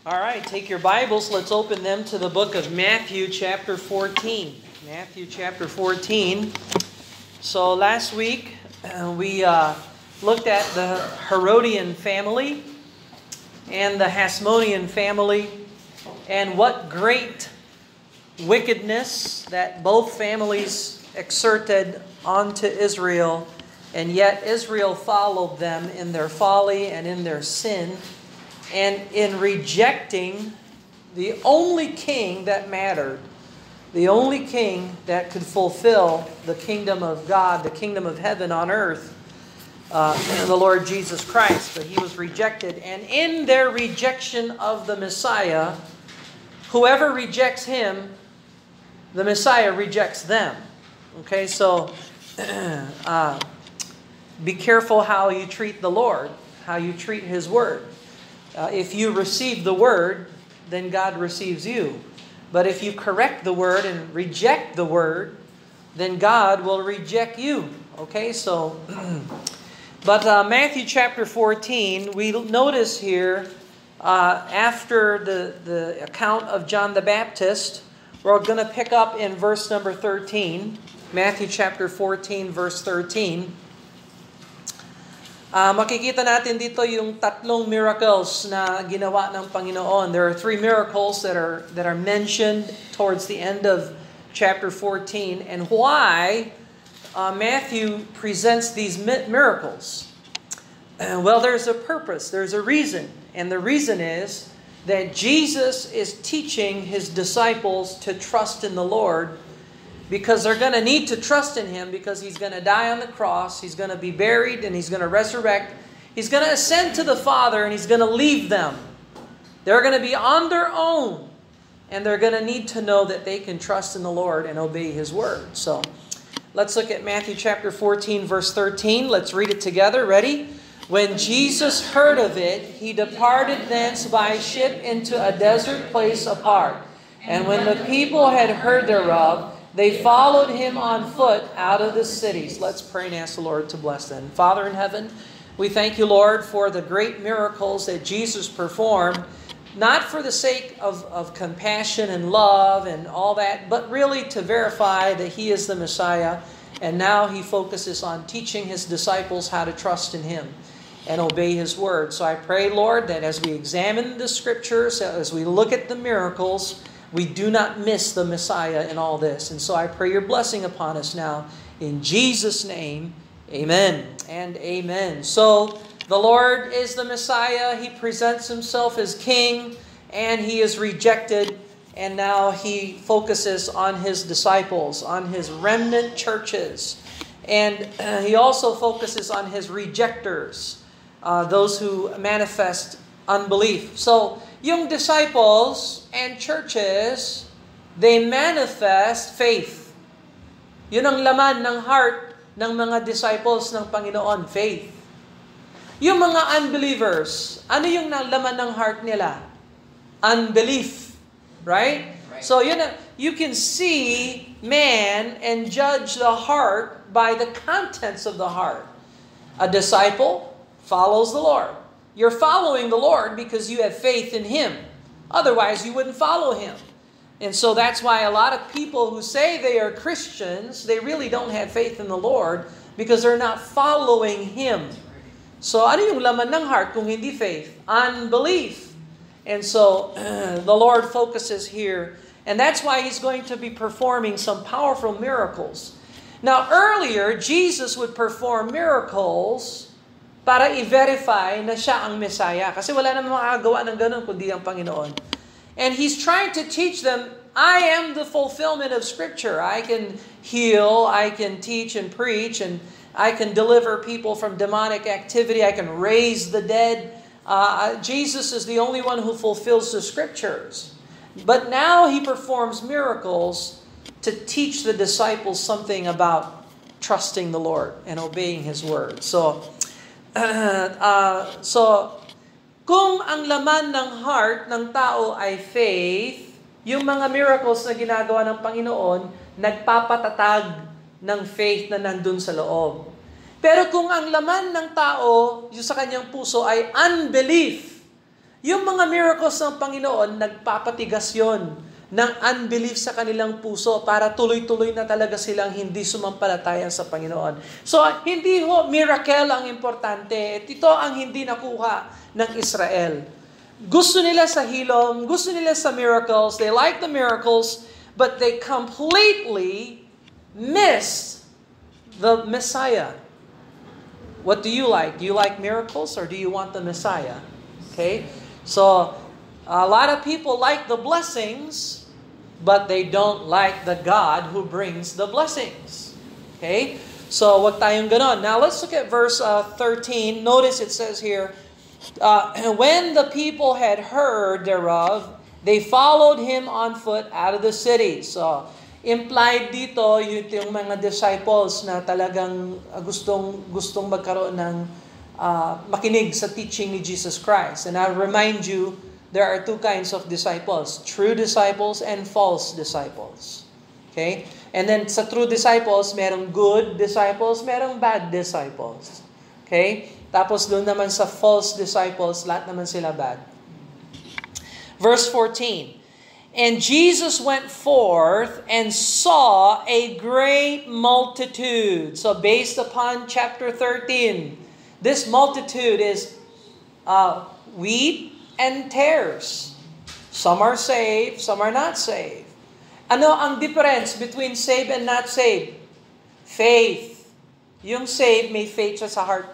All right, take your Bibles. Let's open them to the book of Matthew chapter 14. Matthew chapter 14. So last week we looked at the Herodian family and the Hasmonean family and what great wickedness that both families exerted onto Israel, and yet Israel followed them in their folly and in their sin. And in rejecting the only king that mattered, the only king that could fulfill the kingdom of God, the kingdom of heaven on earth, the Lord Jesus Christ. But he was rejected. And in their rejection of the Messiah, whoever rejects him, the Messiah rejects them. Okay, so be careful how you treat the Lord, how you treat his word. If you receive the word, then God receives you. But if you correct the word and reject the word, then God will reject you. Okay, so, but Matthew chapter 14, we notice here, after the account of John the Baptist, we're going to pick up in verse number 13. Matthew chapter 14, verse 13. Makikita natin dito yung tatlong miracles na ginawa ng Panginoon. There are three miracles that are mentioned towards the end of chapter 14, and why Matthew presents these miracles. Well, there's a purpose, there's a reason, and the reason is that Jesus is teaching his disciples to trust in the Lord, because they're going to need to trust in him, because he's going to die on the cross, he's going to be buried, and he's going to resurrect. He's going to ascend to the Father, and he's going to leave them. They're going to be on their own, and they're going to need to know that they can trust in the Lord and obey his word. So let's look at Matthew chapter 14, verse 13. Let's read it together. Ready? When Jesus heard of it, he departed thence by ship into a desert place apart. And when the people had heard thereof, they followed him on foot out of the cities. Let's pray and ask the Lord to bless them. Father in heaven, we thank you, Lord, for the great miracles that Jesus performed, not for the sake of compassion and love and all that, but really to verify that he is the Messiah. And now he focuses on teaching his disciples how to trust in him and obey his word. So I pray, Lord, that as we examine the scriptures, as we look at the miracles, we do not miss the Messiah in all this. And so I pray your blessing upon us now. In Jesus' name, amen and amen. So the Lord is the Messiah. He presents himself as king, and he is rejected. And now he focuses on his disciples, on his remnant churches. And he also focuses on his rejectors, those who manifest unbelief. So yung disciples and churches, they manifest faith. Yun ang laman ng heart ng mga disciples ng Panginoon, faith. Yung mga unbelievers, ano yung laman ng heart nila? Unbelief. Right? So you can see man and judge the heart by the contents of the heart. A disciple follows the Lord. You're following the Lord because you have faith in him. Otherwise, you wouldn't follow him. And so that's why a lot of people who say they are Christians, they really don't have faith in the Lord because they're not following him. So ano yung laman ng heart kung hindi faith? Unbelief. And so the Lord focuses here. And that's why he's going to be performing some powerful miracles. Now earlier, Jesus would perform miracles para i-verify na siya ang Messiah. Kasi wala namang makakagawa ng ganun kundi ang Panginoon. And he's trying to teach them, I am the fulfillment of Scripture. I can heal, I can teach and preach, and I can deliver people from demonic activity. I can raise the dead. Jesus is the only one who fulfills the Scriptures. But now he performs miracles to teach the disciples something about trusting the Lord and obeying his word. So kung ang laman ng heart ng tao ay faith, yung mga miracles na ginagawa ng Panginoon, nagpapatatag ng faith na nandun sa loob. Pero kung ang laman ng tao, yung sa kanyang puso ay unbelief, Yung mga miracles ng Panginoon, nagpapatigas yon ng unbelief sa kanilang puso para tuloy-tuloy na talaga silang hindi sumampalataya sa Panginoon. So, hindi ho miracle ang importante. Ito ang hindi nakuha ng Israel. Gusto nila sa hilom, gusto nila sa miracles, they like the miracles, but they completely miss the Messiah. What do you like? Do you like miracles or do you want the Messiah? Okay? So, a lot of people like the blessings, but they don't like the God who brings the blessings. Okay? So, wag tayong ganon. Now, let's look at verse 13. Notice it says here, when the people had heard thereof, they followed him on foot out of the city. So, implied dito yung mga disciples na talagang gustong magkaroon ng makinig sa teaching ni Jesus Christ. And I'll remind you, there are two kinds of disciples, true disciples and false disciples. Okay? And then sa true disciples, merong good disciples, merong bad disciples. Okay? Tapos doon naman sa false disciples, lahat naman sila bad. Verse 14, and Jesus went forth and saw a great multitude. So based upon chapter 13, this multitude is wheat and tares. Some are saved, some are not saved. Ano ang difference between saved and not saved? Faith. Yung saved, may faith siya sa heart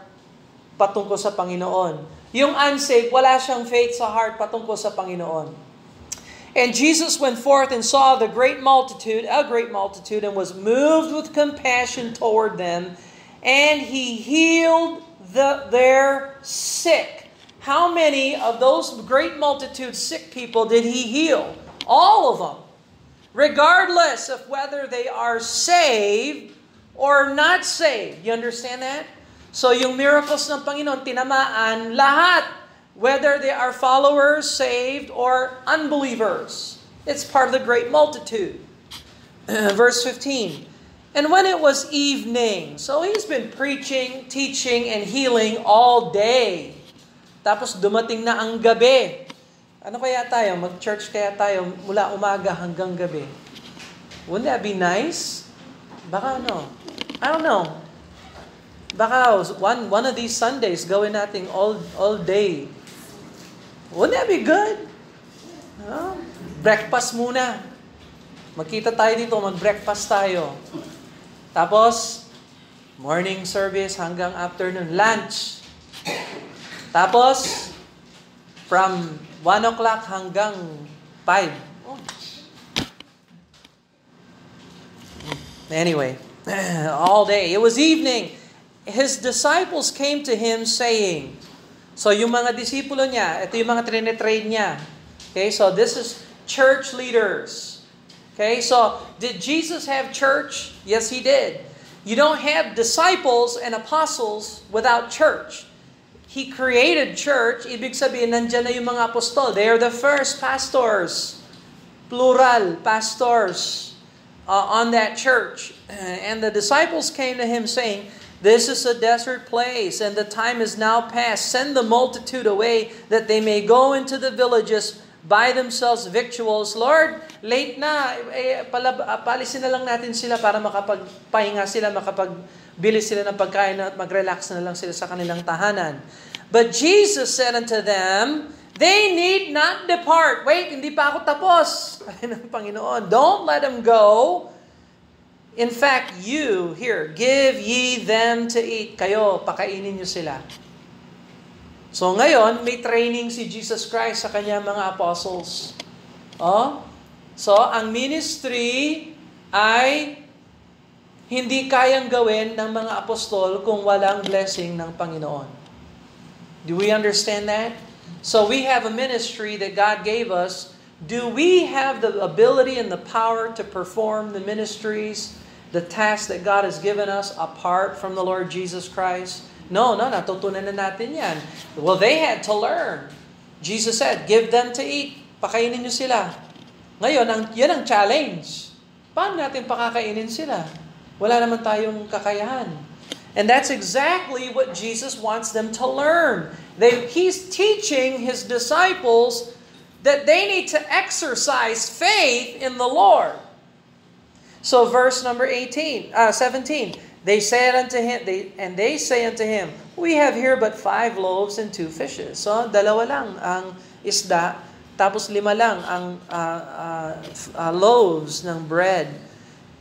patungkol sa Panginoon. Yung unsaved, wala siyang faith sa heart patungkol sa Panginoon. And Jesus went forth and saw a great multitude, and was moved with compassion toward them, and he healed their sick. How many of those great multitude sick people did he heal? All of them. Regardless of whether they are saved or not saved. You understand that? So yung miracles ng Panginoon, tinamaan lahat, whether they are followers, saved, or unbelievers. It's part of the great multitude. Verse 15. And when it was evening, so he's been preaching, teaching, and healing all day. Tapos dumating na ang gabi. Ano kaya tayo? Mag-church kaya tayo mula umaga hanggang gabi? Wouldn't that be nice? Baka ano? I don't know. Baka one of these Sundays gawin natin all day. Wouldn't that be good? Breakfast muna. Magkita tayo dito, mag-breakfast tayo. Tapos, morning service hanggang afternoon. Lunch. Tapos, from 1 o'clock hanggang 5. Oh. Anyway, all day. It was evening. His disciples came to him saying, so yung mga disipulo niya, ito yung mga trinitrain niya. Okay, so this is church leaders. Okay, so did Jesus have church? Yes, he did. You don't have disciples and apostles without church. He created church, ibig sabihin, nandyan na yung mga apostol. They are the first pastors, plural, pastors on that church. And the disciples came to him saying, this is a desert place, and the time is now past. Send the multitude away, that they may go into the villages, buy themselves victuals. Lord, late na. Palisin na lang natin sila para makapagpahinga sila, makapagbili sila ng pagkain at mag-relax na lang sila sa kanilang tahanan. But Jesus said unto them, they need not depart. Wait, hindi pa ako tapos. Ng Panginoon, don't let them go. In fact, you, here, give ye them to eat. Kayo, pakainin nyo sila. So ngayon, may training si Jesus Christ sa kanyang mga apostles. So, ang ministry ay hindi kayang gawin ng mga apostol kung walang blessing ng Panginoon. Do we understand that? So we have a ministry that God gave us. Do we have the ability and the power to perform the ministries, the tasks that God has given us apart from the Lord Jesus Christ? No, natutunan na natin yan. Well, they had to learn. Jesus said, give them to eat. Pakainin nyo sila. Ngayon, yan ang challenge. Paano natin pakakainin sila? Wala naman tayong kakayahan. And that's exactly what Jesus wants them to learn. He's teaching His disciples that they need to exercise faith in the Lord. So verse number 17, they say unto him, we have here but 5 loaves and 2 fishes. So 2 lang ang isda, tapos 5 lang ang loaves ng bread.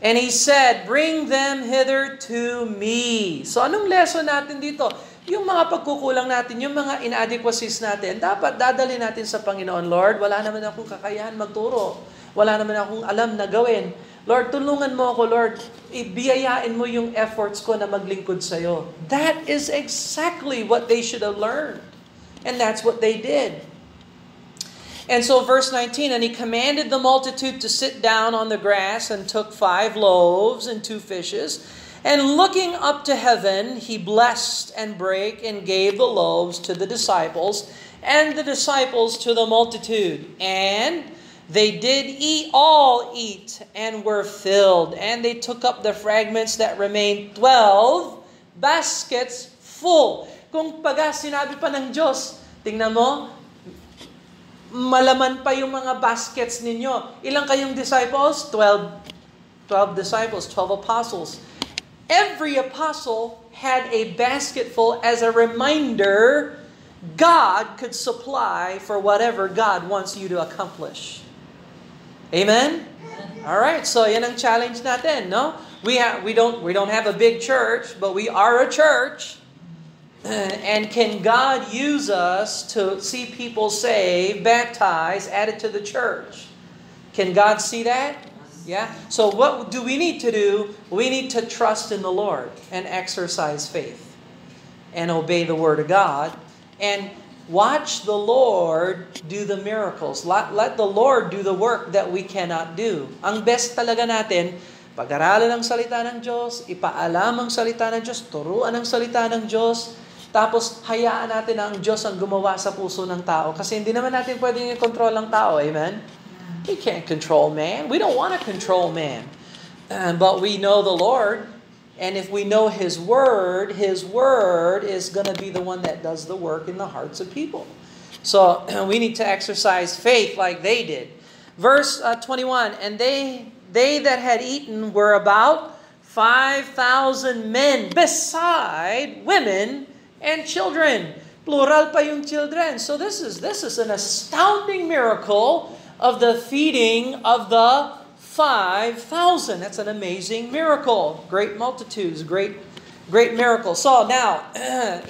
And He said, bring them hither to me. So anong lesson natin dito? Yung mga pagkukulang natin, yung mga inadequacies natin, dapat dadali natin sa Panginoon. Lord, wala naman akong kakayahan magturo. Wala naman akong alam na gawin. Lord, tulungan mo ako, Lord. Ibiyayain mo yung efforts ko na maglingkod sa'yo. That is exactly what they should have learned. And that's what they did. And so verse 19, and He commanded the multitude to sit down on the grass and took 5 loaves and 2 fishes. And looking up to heaven, He blessed and brake and gave the loaves to the disciples and the disciples to the multitude. And they did all eat and were filled. And they took up the fragments that remained 12 baskets full. Kung pag sinabi pa ng Diyos, tingnan mo, malaman pa yung mga baskets ninyo. Ilang kayong disciples? 12 disciples, 12 apostles. Every apostle had a basket full as a reminder God could supply for whatever God wants you to accomplish. Amen? All right, so yan ang challenge natin, no? We don't have a big church, but we are a church. And can God use us to see people saved, baptized, added to the church? Can God see that? Yeah? So what do we need to do? We need to trust in the Lord and exercise faith and obey the Word of God and watch the Lord do the miracles. Let the Lord do the work that we cannot do. Ang best talaga natin, pag-aralan ang salita ng Diyos, ipaalam ang salita ng Diyos, turuan ang salita ng Diyos, tapos hayaan natin na ang Diyos ang gumawa sa puso ng tao. Kasi hindi naman natin pwedeng i-control ang tao. Amen? We can't control man. We don't want to control man. But we know the Lord. And if we know His Word is going to be the one that does the work in the hearts of people. So we need to exercise faith like they did. Verse 21, and they that had eaten were about 5,000 men, beside women and children. Plural pa yung children. So this is an astounding miracle of the feeding of the 5,000. That's an amazing miracle. Great multitudes, great miracle. So now,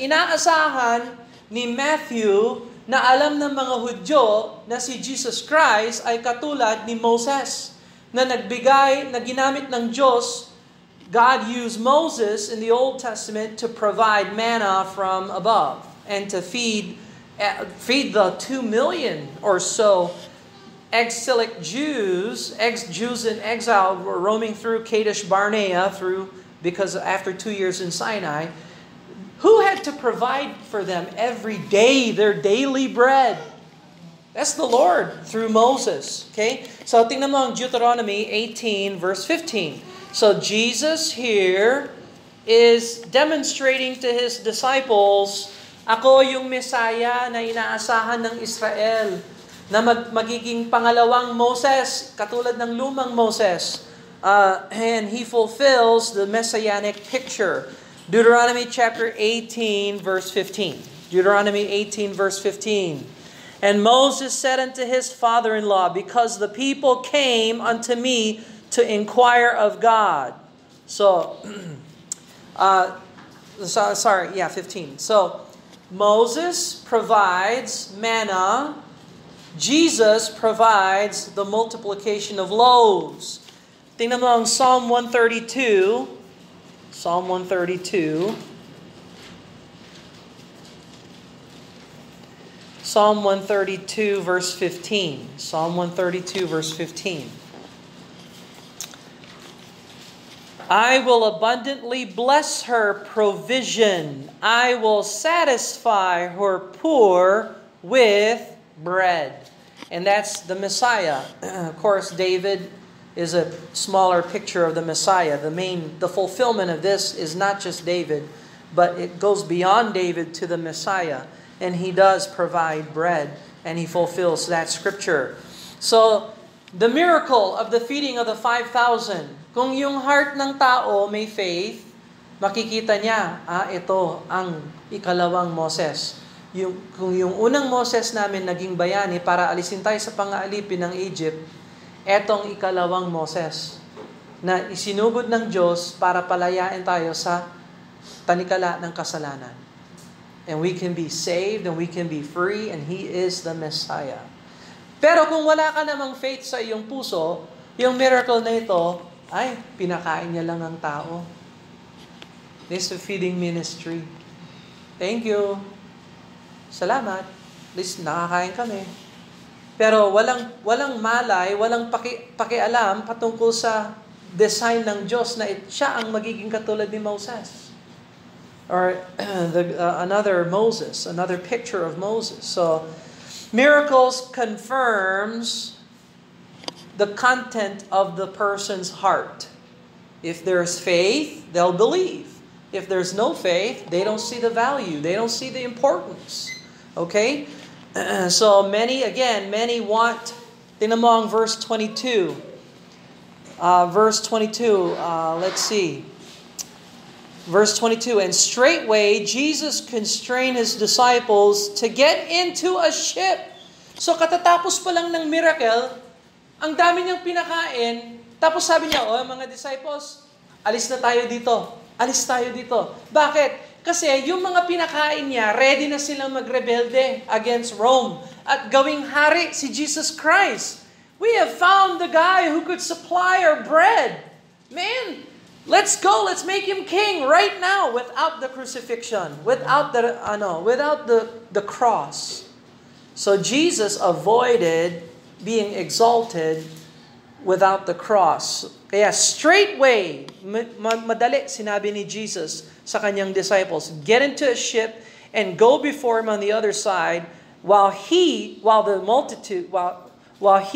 inaasahan ni Matthew na alam ng mga Hudyo na si Jesus Christ ay katulad ni Moses na ginamit ng Diyos. God used Moses in the Old Testament to provide manna from above and to feed the 2 million or so exilic Jews in exile were roaming through Kadesh Barnea because after 2 years in Sinai, who had to provide for them every day their daily bread? That's the Lord through Moses. Okay? So tingnan mo ang Deuteronomy 18 verse 15. So Jesus here is demonstrating to His disciples, ako yung Messiah na inaasahan ng Israel, na magiging pangalawang Moses, katulad ng lumang Moses. And He fulfills the messianic picture. Deuteronomy chapter 18 verse 15. Deuteronomy 18 verse 15. And Moses said unto his father-in-law, because the people came unto me to inquire of God. So, 15. So, Moses provides manna. Jesus provides the multiplication of loaves. Tingnan mo ang Psalm 132. Psalm 132. Psalm 132 verse 15. Psalm 132 verse 15. I will abundantly bless her provision. I will satisfy her poor with bread. And that's the Messiah. Of course, David is a smaller picture of the Messiah. The fulfillment of this is not just David, but it goes beyond David to the Messiah. And he does provide bread, and he fulfills that scripture. So, the miracle of the feeding of the 5,000, kung yung heart ng tao may faith, makikita niya, ito ang ikalawang Moses. Kung yung unang Moses namin naging bayani para alisin tayo sa pang-aalipin ng Egypt, etong ikalawang Moses na isinugod ng Diyos para palayain tayo sa tanikala ng kasalanan. And we can be saved and we can be free, and He is the Messiah. Pero kung wala ka namang faith sa iyong puso, yung miracle na ito, ay, pinakain niya lang ang tao. This is a feeding ministry. Thank you. Salamat. At least nakakain kami. Pero walang malay, walang pakialam patungkol sa design ng Diyos na siya ang magiging katulad ni Moses. Or another Moses, another picture of Moses. So, miracles confirms the content of the person's heart. If there's faith, they'll believe. If there's no faith, they don't see the value. They don't see the importance. Okay? So many want, tingnan mo ang verse 22. Let's see. Verse 22, and straightway Jesus constrained His disciples to get into a ship. So katatapos pa lang ng miracle, ang dami niyang pinakain, tapos sabi niya, mga disciples, alis na tayo dito. Alis tayo dito. Bakit? Kasi yung mga pinakain niya, ready na silang magrebelde against Rome at gawing hari si Jesus Christ. We have found the guy who could supply our bread. Man, let's go. Let's make him king right now without the crucifixion, without the cross. So Jesus avoided being exalted without the cross. Kaya straightway, madali sinabi ni Jesus sa kanyang disciples, get into a ship and go before him on the other side while he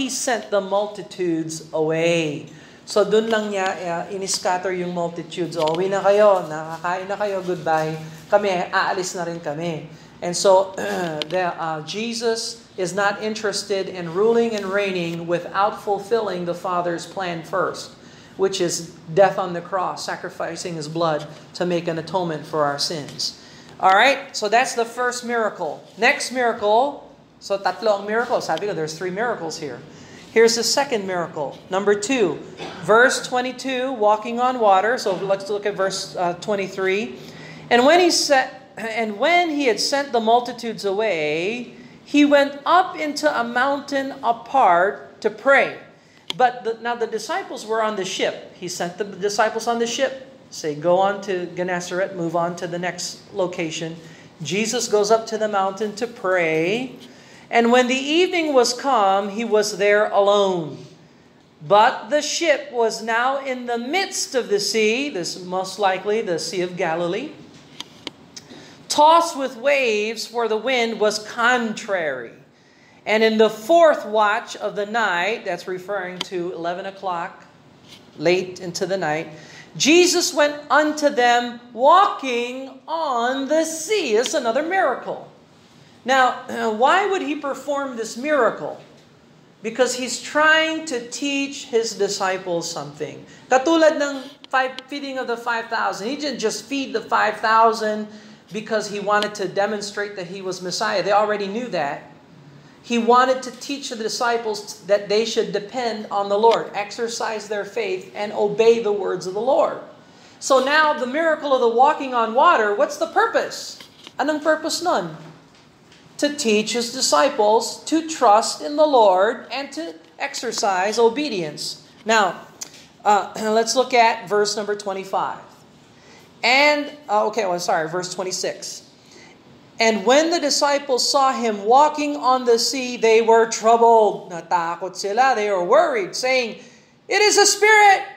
sent the multitudes away. So doon lang niya in-scatter yung multitudes. Uwi na kayo, nakakain na kayo, goodbye. Kami, aalis na rin kami. And so Jesus is not interested in ruling and reigning without fulfilling the Father's plan first, which is death on the cross, sacrificing His blood to make an atonement for our sins. All right, so that's the first miracle. Next miracle, so tatlo ang miracle. Sabi ko, there's 3 miracles here. Here's the second miracle. Number 2, verse 22, walking on water. So let's look at verse 23. And when he had sent the multitudes away, He went up into a mountain apart to pray. But now the disciples were on the ship. He sent the disciples on the ship. Say, go on to Gennesaret, move on to the next location. Jesus goes up to the mountain to pray. And when the evening was come, He was there alone. But the ship was now in the midst of the sea, this most likely the Sea of Galilee, tossed with waves, for the wind was contrary. And in the 4th watch of the night, that's referring to 11 o'clock, late into the night, Jesus went unto them walking on the sea. It's another miracle. Now, why would He perform this miracle? Because He's trying to teach His disciples something. Katulad ng feeding of the 5,000. He didn't just feed the 5,000 because He wanted to demonstrate that He was Messiah. They already knew that. He wanted to teach the disciples that they should depend on the Lord, exercise their faith, and obey the words of the Lord. So now, the miracle of the walking on water, what's the purpose? Anong purpose nun? To teach His disciples to trust in the Lord and to exercise obedience. Now, let's look at verse number 25. Verse 26. And when the disciples saw Him walking on the sea, they were troubled. Natakot sila. They were worried, saying, "It is a spirit!"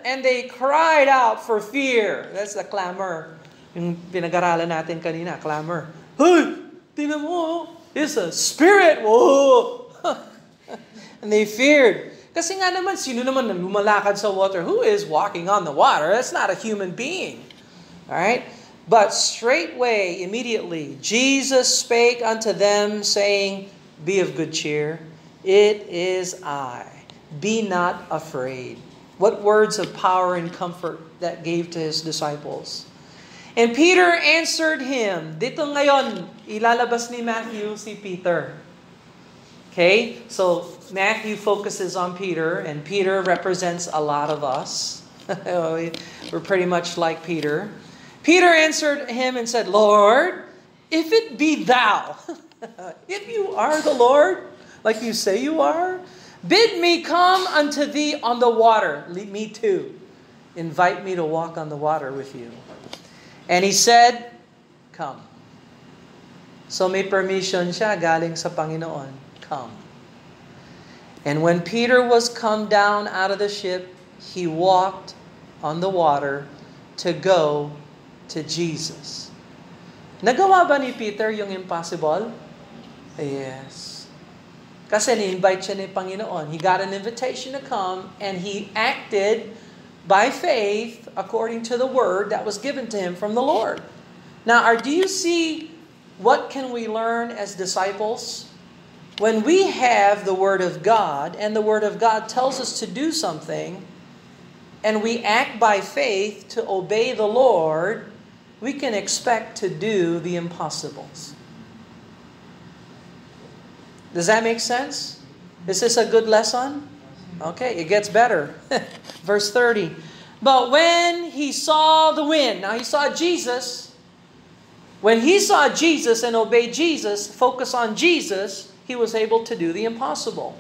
And they cried out for fear. That's the clamor. Yung pinag-aralan natin kanina, clamor. Hey! Tingnan mo, it's a spirit! Whoa! And they feared. Kasi nga naman, sino naman na lumalakad sa water? Who is walking on the water? That's not a human being. Alright? But straightway, immediately, Jesus spake unto them, saying, Be of good cheer. It is I. Be not afraid. What words of power and comfort that gave to His disciples. And Peter answered him. Dito ngayon, ilalabas ni Matthew si Peter. Okay? So, Matthew focuses on Peter, and Peter represents a lot of us. We're pretty much like Peter. Peter answered him and said, Lord, if it be thou, if you are the Lord, like you say you are, bid me come unto thee on the water. Me too. Invite me to walk on the water with you. And he said, Come. So may permission siya galing sa Panginoon. Come. And when Peter was come down out of the ship, he walked on the water to go to Jesus. Nagawa ba ni Peter yung impossible? Yes. Kasi ni-invite siya ni Panginoon. He got an invitation to come, and he acted by faith according to the word that was given to him from the Lord. Now, do you see what can we learn as disciples? When we have the Word of God, and the Word of God tells us to do something, and we act by faith to obey the Lord, we can expect to do the impossibles. Does that make sense? Is this a good lesson? Okay, it gets better. Verse 30. But when he saw the wind, now he saw Jesus. When he saw Jesus and obeyed Jesus, focus on Jesus, he was able to do the impossible.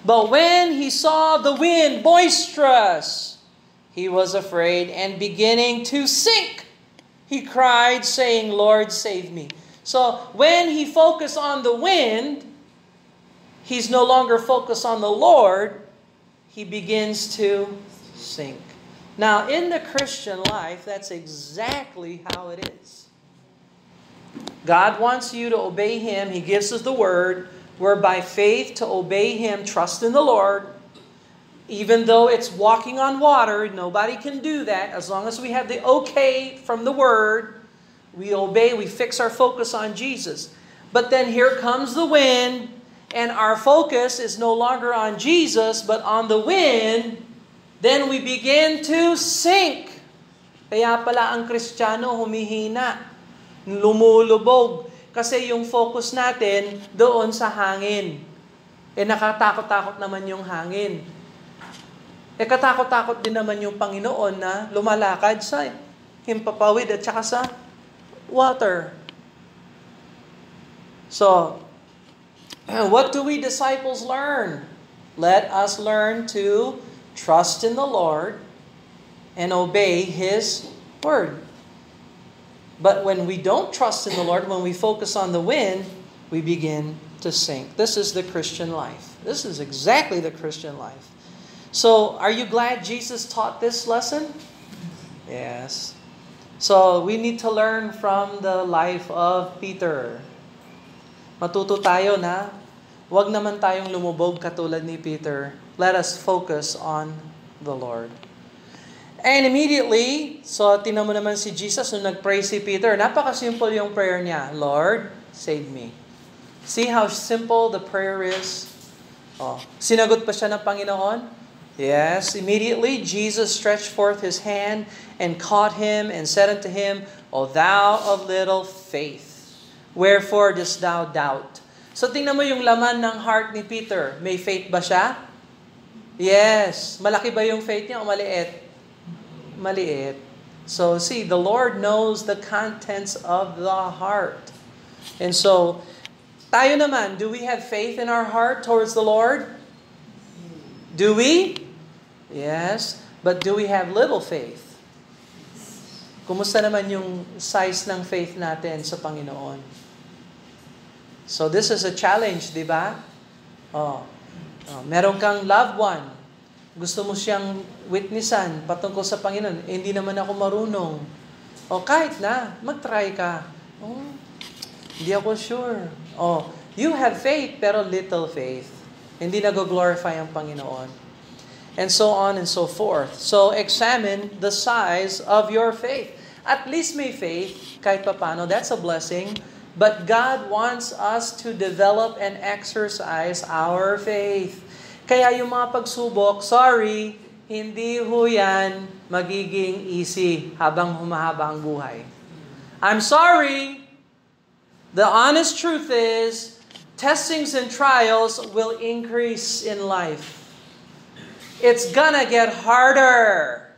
But when he saw the wind boisterous, he was afraid, and beginning to sink, he cried, saying, Lord, save me. So when he focused on the wind, he's no longer focused on the Lord. He begins to sink. Now, in the Christian life, that's exactly how it is. God wants you to obey Him. He gives us the Word. We're by faith to obey Him, trust in the Lord. Even though it's walking on water, nobody can do that. As long as we have the okay from the Word, we obey, we fix our focus on Jesus. But then here comes the wind, and our focus is no longer on Jesus, but on the wind, then we begin to sink. Kaya pala ang Kristiyano humihina, lumulubog. Kasi yung focus natin doon sa hangin. Nakatakot-takot naman yung hangin. Katakot-takot din naman yung Panginoon na lumalakad sa himpapawid at saka sa water. So, what do we disciples learn? Let us learn to trust in the Lord and obey His Word. But when we don't trust in the Lord, when we focus on the wind, we begin to sink. This is the Christian life. This is exactly the Christian life. So, are you glad Jesus taught this lesson? Yes. So, we need to learn from the life of Peter. Matuto tayo na wag naman tayong lumubog katulad ni Peter. Let us focus on the Lord. And immediately, so tinan mo naman si Jesus nung nag-pray si Peter. Napaka-simple yung prayer niya. Lord, save me. See how simple the prayer is? Sinagot pa siya ng Panginoon? Yes, immediately Jesus stretched forth His hand and caught him and said unto him, O thou of little faith, wherefore dost thou doubt? So tingnan mo yung laman ng heart ni Peter. May faith ba siya? Yes. Malaki ba yung faith niya o maliit? Maliit. So see, the Lord knows the contents of the heart. And so, tayo naman, do we have faith in our heart towards the Lord? Do we? Yes. But do we have little faith? Kumusta naman yung size ng faith natin sa Panginoon? So this is a challenge, di ba? Meron kang loved one. Gusto mo siyang witnessan patungkol sa Panginoon. Hindi naman ako marunong. Kahit na, mag-try ka. Hindi ako sure. You have faith pero little faith. Hindi nag-glorify ang Panginoon. and so on and so forth. So examine the size of your faith. At least may faith, kahit papano, that's a blessing. But God wants us to develop and exercise our faith. Kaya yung mga pagsubok, sorry, hindi ho yan magiging easy habang humahaba ang buhay. I'm sorry. The honest truth is, testings and trials will increase in life. It's gonna get harder.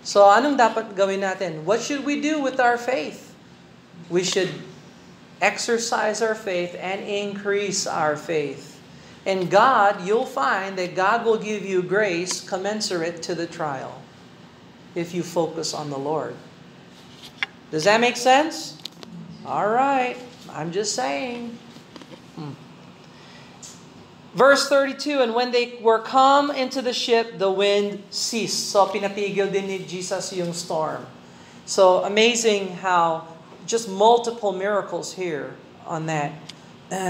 So anong dapat gawin natin? What should we do with our faith? We should exercise our faith and increase our faith. And God, you'll find that God will give you grace commensurate to the trial if you focus on the Lord. Does that make sense? All right. I'm just saying. Verse 32, and when they were come into the ship, the wind ceased. So pinatigil din ni Jesus yung storm. So amazing how just multiple miracles here on that.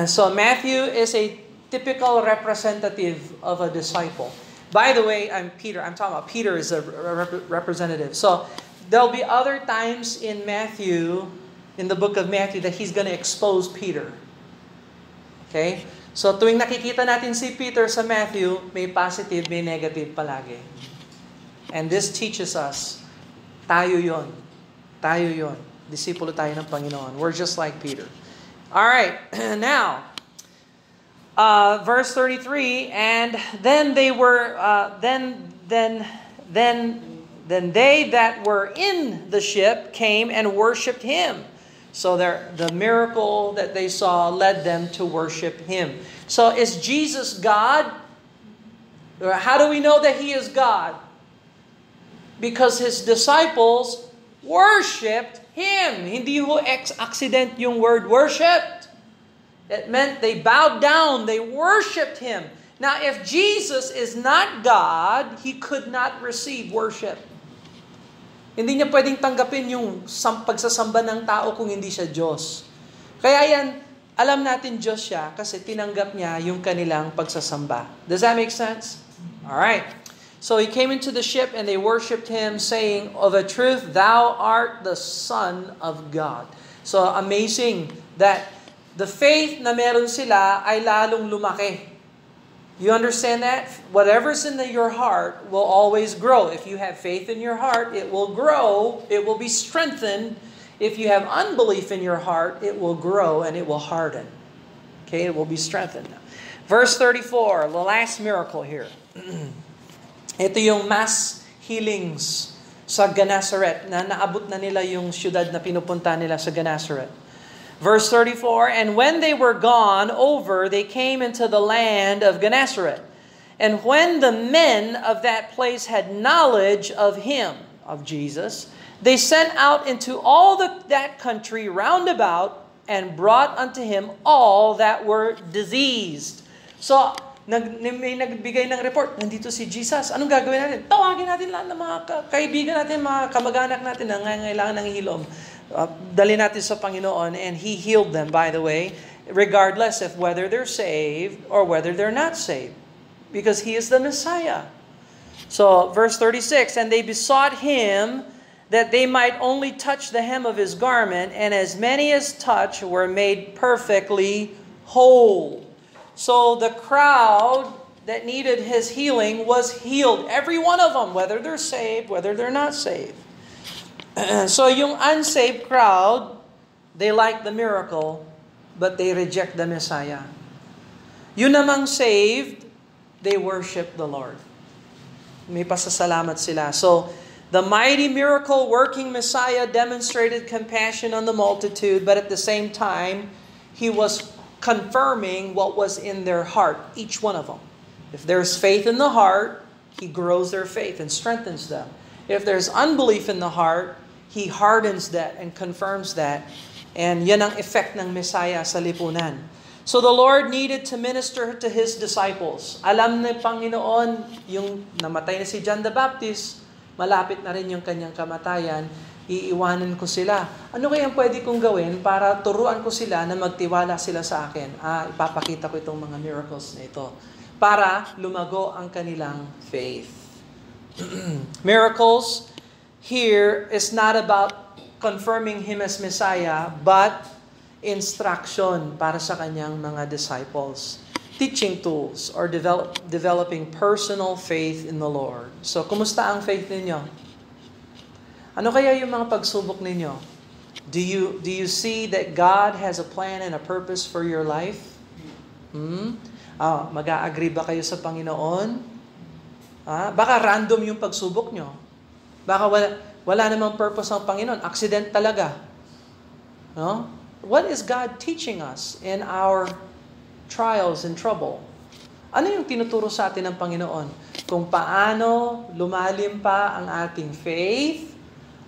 So Matthew is a typical representative of a disciple. By the way, I'm talking about Peter is a representative. So there'll be other times in Matthew, in the book of Matthew, that he's going to expose Peter. Okay? So tuwing nakikita natin si Peter sa Matthew, may positive, may negative palagi. And this teaches us, tayo yon. Tayo yon. Disipulo tayo ng Panginoon. We're just like Peter. All right. Now, verse 33, and then they were, then they that were in the ship came and worshipped him. So the miracle that they saw led them to worship him. So is Jesus God? How do we know that he is God? Because his disciples worshipped him. Hindi ho accident yung word worshipped. It meant they bowed down, they worshipped him. Now if Jesus is not God, he could not receive worship. Hindi niya pwedeng tanggapin yung pagsasamba ng tao kung hindi siya Diyos. Kaya yan, alam natin Diyos siya kasi tinanggap niya yung kanilang pagsasamba. Does that make sense? All right. So he came into the ship and they worshipped him, saying, of a truth, thou art the Son of God. So amazing that the faith na meron sila ay lalong lumaki. You understand that? Whatever's in your heart will always grow. If you have faith in your heart, it will grow. It will be strengthened. If you have unbelief in your heart, it will grow and it will harden. Okay, it will be strengthened. Verse 34, the last miracle here. Ito yung mass healings sa Gennesaret na naabot na nila yung syudad na pinupunta nila sa Gennesaret. Verse 34, and when they were gone over, they came into the land of Gennesaret. And when the men of that place had knowledge of him, of Jesus, they sent out into all that country round about and brought unto him all that were diseased. So, may nagbigay ng report, nandito si Jesus. Anong gagawin natin? Tawagin natin lahat ng mga kaibigan natin, mga kamag-anak natin na ngangailangan ng hilom. Dali natin sa Panginoon, and he healed them, by the way, regardless of whether they're saved or whether they're not saved, because he is the Messiah. So, verse 36, and they besought him that they might only touch the hem of his garment, and as many as touched were made perfectly whole. So the crowd that needed his healing was healed. Every one of them, whether they're saved, whether they're not saved. So yung unsaved crowd, they like the miracle, but they reject the Messiah. Yun namang saved, they worship the Lord. May pasasalamat sila. So, the mighty miracle working Messiah demonstrated compassion on the multitude, but at the same time, he was confirming what was in their heart, each one of them. If there's faith in the heart, he grows their faith and strengthens them. If there's unbelief in the heart, he hardens that and confirms that. And yan ang effect ng Messiah sa lipunan. So the Lord needed to minister to his disciples. Alam ni Panginoon, yung namatay na si John the Baptist, malapit na rin yung kanyang kamatayan, iiwanan ko sila. Ano kayang pwede kong gawin para turuan ko sila na magtiwala sila sa akin? Ipapakita ko itong mga miracles na ito. para lumago ang kanilang faith. Miracles here is not about confirming Him as Messiah, but instruction para sa kanyang mga disciples. Teaching tools or developing personal faith in the Lord. So, kumusta ang faith ninyo? Ano kaya yung mga pagsubok ninyo? Do you see that God has a plan and a purpose for your life? Mag-a-agree ba kayo sa Panginoon? Baka random yung pagsubok nyo. Baka wala namang purpose ang Panginoon. Accident talaga. No? What is God teaching us in our trials and trouble? Ano yung tinuturo sa atin ng Panginoon? Kung paano lumalim pa ang ating faith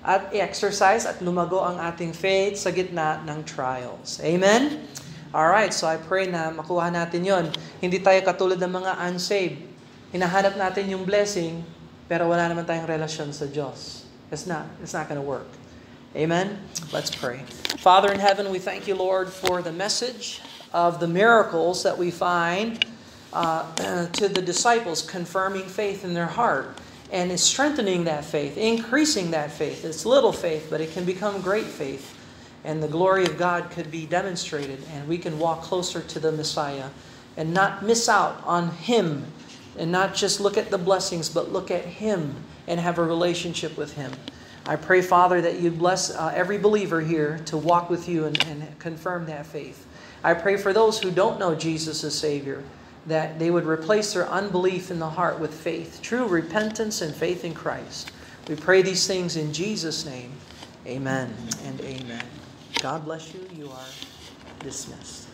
at i-exercise at lumago ang ating faith sa gitna ng trials. Amen? Alright, so I pray na makuha natin yon. Hindi tayo katulad ng mga unsaved. Hinahanap natin yung blessing, pero wala naman tayong relasyon sa Diyos. It's not gonna work. Amen? Let's pray. Father in heaven, we thank you, Lord, for the message of the miracles that we find to the disciples, confirming faith in their heart and is strengthening that faith, increasing that faith. It's little faith, but it can become great faith. And the glory of God could be demonstrated, and we can walk closer to the Messiah and not miss out on Him, and not just look at the blessings, but look at Him and have a relationship with Him. I pray, Father, that you bless every believer here to walk with you and confirm that faith. I pray for those who don't know Jesus as Savior, that they would replace their unbelief in the heart with faith, true repentance and faith in Christ. We pray these things in Jesus' name. Amen and amen. God bless you. You are dismissed.